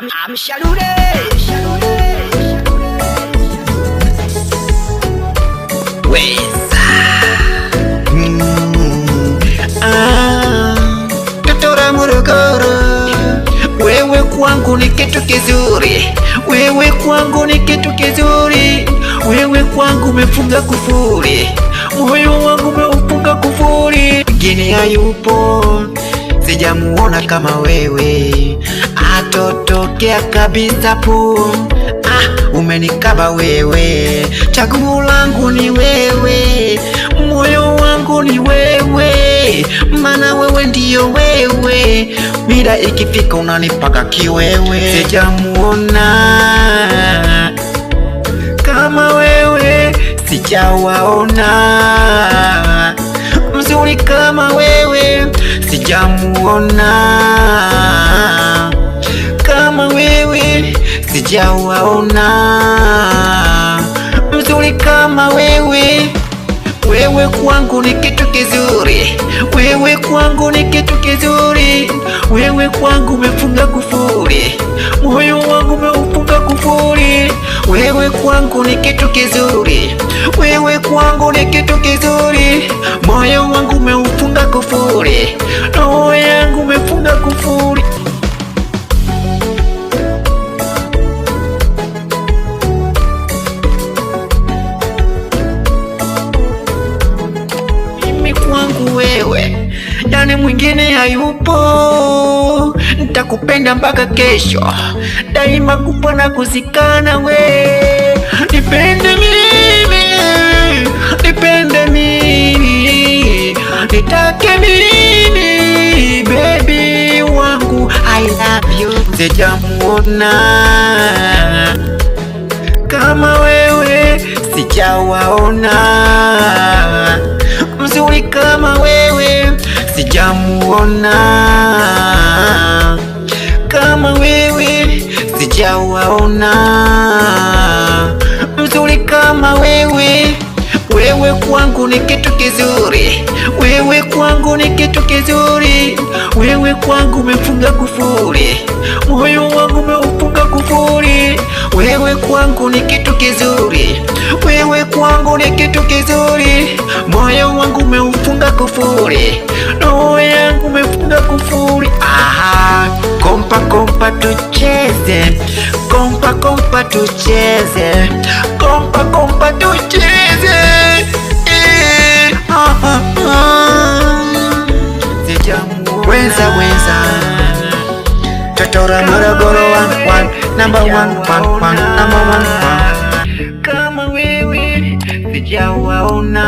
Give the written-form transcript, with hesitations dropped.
I'm Shalude. Totora Morogoro, wewe kwangu ni kitu kizuri, wewe kwangu ni kitu kizuri, wewe kwangu umefunga kufuri, moyo wangu umeufunga kufuri. Mwingine hayupo, sijamuona kama wewe, atotokea kabisa pu. Umenikaba wewe, chaguo langu ni wewe, moyo wangu ni wewe, mana wewe ndiyo wewe, mida ikifika unanipaka kiwewe. Sijamuona kama wewe, sijawaona mzuri kama wewe, sijamuona kama wewe, sijawaona mzuri kama wewe. Wewe kwangu ni kitu kizuri, wewe kwangu ni kitu kizuri, wewe kwangu umefunga kufuri, moyo wangu umeufunga kufuri. Wewe kwangu ni kitu kizuri, wewe kwangu ni kitu kizuri, moyo wangu umeufunga kufuri, roho yangu umefunga kufuri. Kwangu wewe, yani mwingine hayupo, nitakupenda mpaka kesho, daima kufa na kuzikana. We nipende mimi, nipende mimi, nitake mimi, baby wangu, I love you. Sijamuona kama wewe, sijawaona mzuri kama wewe, sijamuona kama wewe, sijawaona mzuri kama wewe. Wewe kwangu ni kitu kizuri, wewe kwangu ni kitu kizuri, wewe kwangu umefunga kufuri, moyo wangu umeufunga kufuri. Wewe kwangu ni kitu kizuri, wewe kwangu ni kitu kizuri, moyo wangu umeufunga kufuri, roho yangu umefunga kufuri. Kompa kompa tucheze, kompa kompa tucheze, kompa kompa tucheze. Weza weza, Totora Morogoro number one, number one. Kama wewe sijawaona.